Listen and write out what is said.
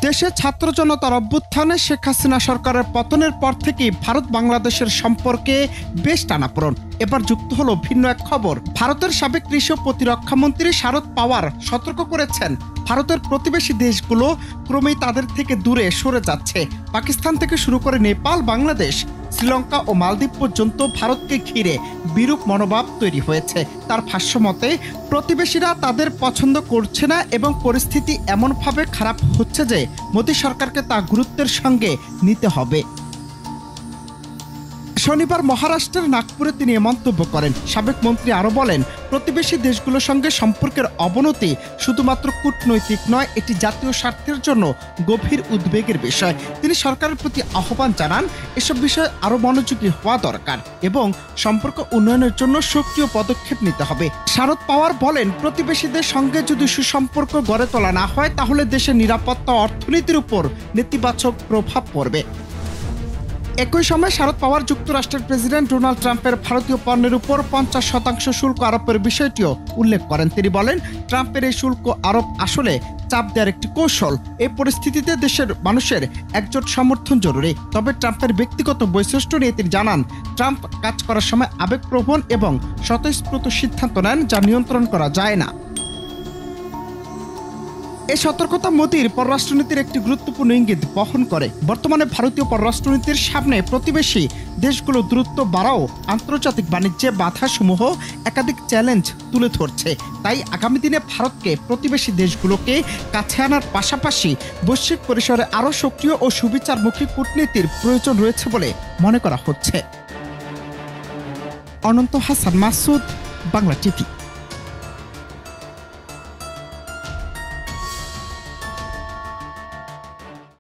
দেশে ছাত্র জনতার অভ্যুত্থানে শেখ হাসিনা সরকারের পতনের পর থেকেই ভারত বাংলাদেশের সম্পর্কে বেশ টানাপোড়েন। এবার যুক্ত হলো ভিন্ন এক খবর। ভারতের সাবেক কৃষি ও প্রতিরক্ষামন্ত্রী শারদ পাওয়ার সতর্ক করেছেন, ভারতের প্রতিবেশী দেশগুলো ক্রমেই তাদের থেকে দূরে সরে যাচ্ছে। পাকিস্তান থেকে শুরু করে নেপাল, বাংলাদেশ, শ্রীলঙ্কা ও মালদ্বীপ পর্যন্ত ভারতকে ঘিরে বিরূপ মনোভাব তৈরি হয়েছে। তার ভাষ্যমতে প্রতিবেশীরা তাদের পছন্দ করছে না এবং পরিস্থিতি এমনভাবে খারাপ হচ্ছে যে মোদী সরকারকে তা গুরুত্বের সঙ্গে নিতে হবে। শনিবার মহারাষ্ট্রের নাগপুরে তিনি এ মন্তব্য করেন। সাবেক মন্ত্রী আরও বলেন, প্রতিবেশী দেশগুলোর সঙ্গে সম্পর্কের অবনতি শুধুমাত্র কূটনৈতিক নয়, এটি জাতীয় স্বার্থের জন্য গভীর উদ্বেগের বিষয়। তিনি সরকারের প্রতি আহ্বান জানান, এসব বিষয়ে আরও মনোযোগী হওয়া দরকার এবং সম্পর্ক উন্নয়নের জন্য সক্রিয় পদক্ষেপ নিতে হবে। শারদ পাওয়ার বলেন, প্রতিবেশীদের সঙ্গে যদি সুসম্পর্ক গড়ে তোলা না হয় তাহলে দেশের নিরাপত্তা ও অর্থনীতির উপর নেতিবাচক প্রভাব পড়বে। একই সময় শারদ পাওয়ার যুক্তরাষ্ট্রের প্রেসিডেন্ট ডোনাল্ড ট্রাম্পের ভারতীয় পণ্যের উপর 50% শুল্ক আরোপের বিষয়টিও উল্লেখ করেন। তিনি বলেন, ট্রাম্পের এই শুল্ক আরোপ আসলে চাপ দেওয়ার একটি কৌশল। এই পরিস্থিতিতে দেশের মানুষের একজোট সমর্থন জরুরি। তবে ট্রাম্পের ব্যক্তিগত বৈশিষ্ট্য নিয়ে তিনি জানান, ট্রাম্প কাজ করার সময় আবেগপ্রবণ এবং স্বতঃস্ফূর্ত সিদ্ধান্ত নেন, যা নিয়ন্ত্রণ করা যায় না। এই সতর্কতা মোদির পররাষ্ট্রনীতির একটি গুরুত্বপূর্ণ ইঙ্গিত বহন করে। বর্তমানে ভারতীয় পররাষ্ট্রনীতির সামনে প্রতিবেশী দেশগুলো দ্রুত বাড়াও আন্তর্জাতিক বাণিজ্যে বাধাসমূহ একাধিক চ্যালেঞ্জ তুলে ধরছে। তাই আগামী দিনে ভারতকে প্রতিবেশী দেশগুলোকে কাছে আনার পাশাপাশি বৈশ্বিক পরিসরে আরও সক্রিয় ও সুবিচারমুখী কূটনীতির প্রয়োজন রয়েছে বলে মনে করা হচ্ছে। অনন্ত হাসান মাসুদ, বাংলা টিভি।